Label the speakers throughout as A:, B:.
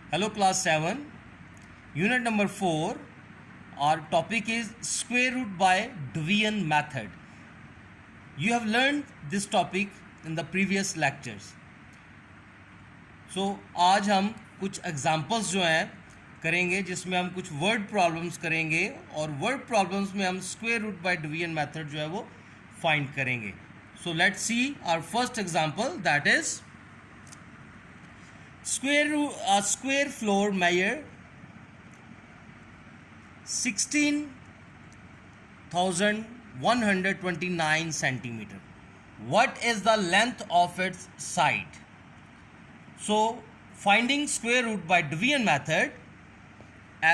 A: Hello class 7, unit number 4. Our topic is square root by division method. You have learned this topic in the previous lectures. So आज हम कुछ examples जो हैं करेंगे जिसमें हम कुछ वर्ड प्रॉब्लम्स करेंगे और वर्ड प्रॉब्लम्स में हम square root by division method जो है वो फाइंड करेंगे. So let's see our first example, that is square floor measure 16,129 centimeter. What is the length of its side? So finding square root by division method,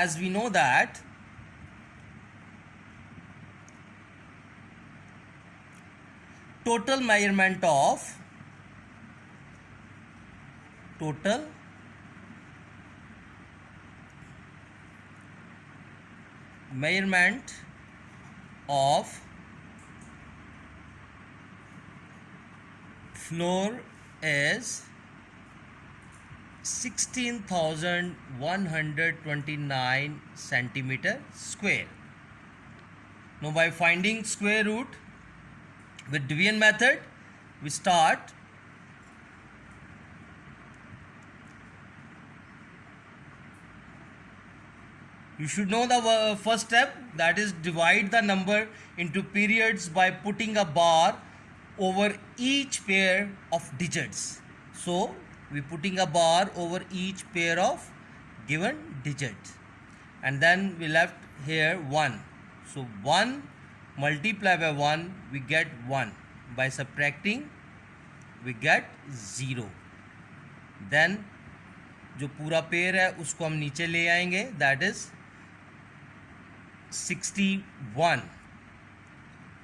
A: as we know that total measurement of floor is 16,129 centimeter square. Now by finding square root with division method, we start. You should know the first step, that is divide the number into periods by putting a bar over each pair of digits. So we putting a bar over each pair of given digit, and then we left here 1. So 1 multiplied by 1 we get 1. By subtracting we get 0. Then जो पूरा pair है उसको हम नीचे ले आएंगे, that is 61,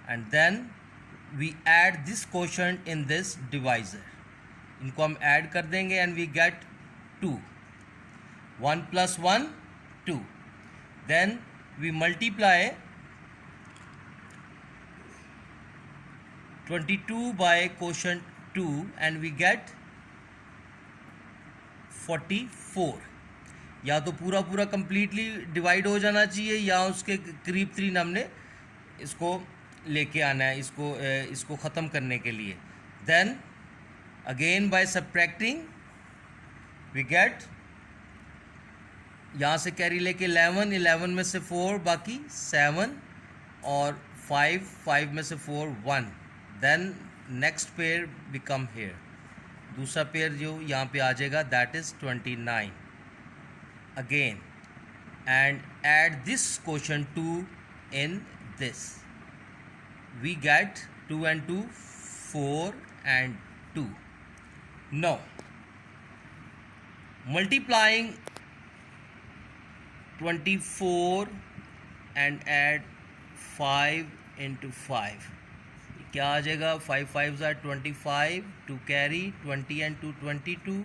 A: and then we add this quotient in this divisor. इनको हम ऐड कर देंगे and we get 2. 1 plus 1 2. Then we multiply 22 by quotient 2 and we get 44. या तो पूरा पूरा कम्प्लीटली डिवाइड हो जाना चाहिए या उसके करीब करीब हमने इसको लेके आना है, इसको ख़त्म करने के लिए. Then again by subtracting we get, यहाँ से कैरी लेके 11 में से 4 बाकी 7 और 5 में से 4 1. Then next pair become here, दूसरा पेयर जो यहाँ पे आ जाएगा that is 29. Again and add this quotient 2 in this, we get 2 and 2 4 and 2. Now multiplying 24 and add 5 into 5, क्या आ जाएगा? 5 5s are 25, 2 carry 20 and 2 22,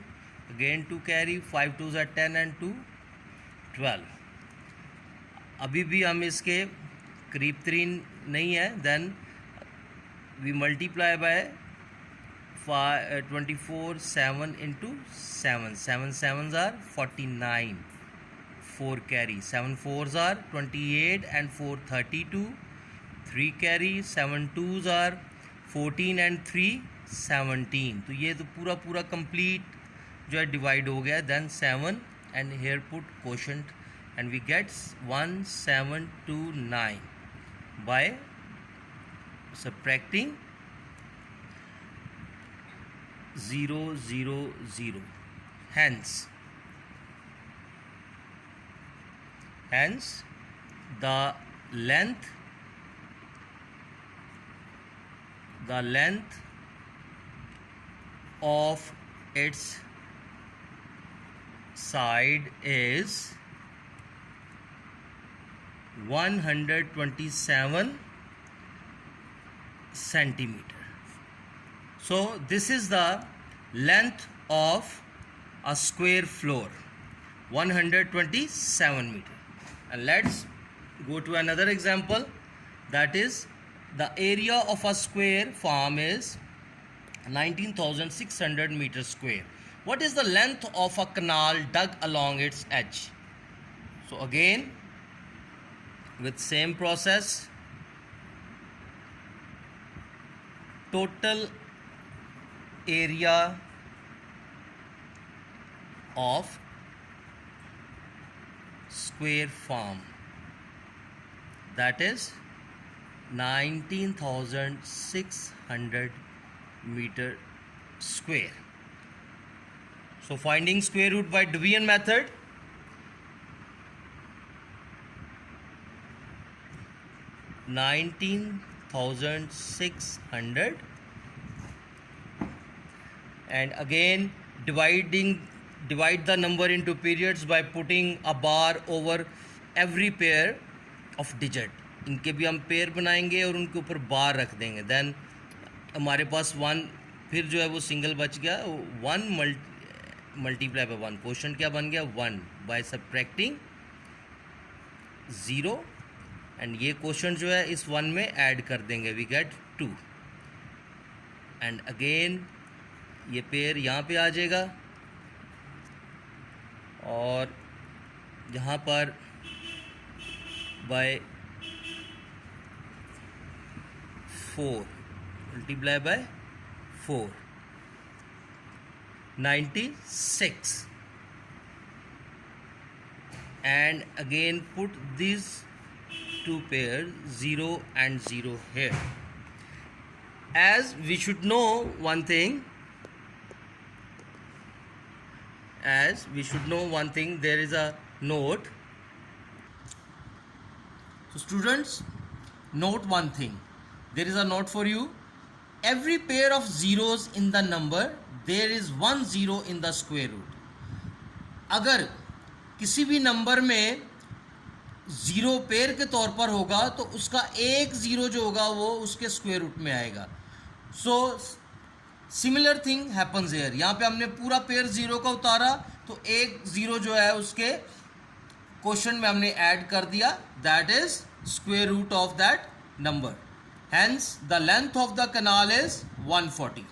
A: again 2 carry 5 2s are 10 and 2 12. अभी भी हम इसके करीब तरीन नहीं है. Then we multiply by 24 7 into 7 7s are 49, 4 carry 7 4s are 28 and 4 32, 3 carry 7 2s are 14 and 3 17. तो ये तो पूरा कंप्लीट जो है डिवाइड हो गया. Then 7 and here put quotient and we get 1729 by subtracting 0 0 0. Hence the length of its side is 127 centimeter. So this is the length of a square floor, 127 meter. And let's go to another example, that is the area of a square farm is 19,600 meters square. What is the length of a canal dug along its edge? So again, with same process, total area of square farm, that is 19,600 meter square. So finding square root by division method, (19,600) and again divide the number into periods by putting a bar over every pair of digit. इनके भी हम pair बनाएंगे और उनके ऊपर बार रख देंगे. Then हमारे पास 1 फिर जो है वो सिंगल बच गया. 1 मल्टीप्लाई बाय 1. क्वेश्चन क्या बन गया? 1 बाय सब्ट्रैक्टिंग 0 एंड ये क्वेश्चन जो है इस 1 में ऐड कर देंगे. वी गेट 2 एंड अगेन ये पेयर यहाँ पे आ जाएगा और यहाँ पर bye 4 multiply by 4 96 and again put these two pairs 0 and 0 here. As we should know one thing, there is a note. So students, note one thing. There is a note for you. Every pair of zeros in the number, there is 1 0 in the square root. अगर किसी भी number में 0 pair के तौर पर होगा तो उसका एक 0 जो होगा वो उसके स्क्वायर रूट में आएगा. So similar thing happens here. यहाँ पे हमने पूरा पेयर 0 का उतारा तो एक 0 जो है उसके क्वेश्चन में हमने ऐड कर दिया. That is square root of that number. Hence, the length of the canal is 140.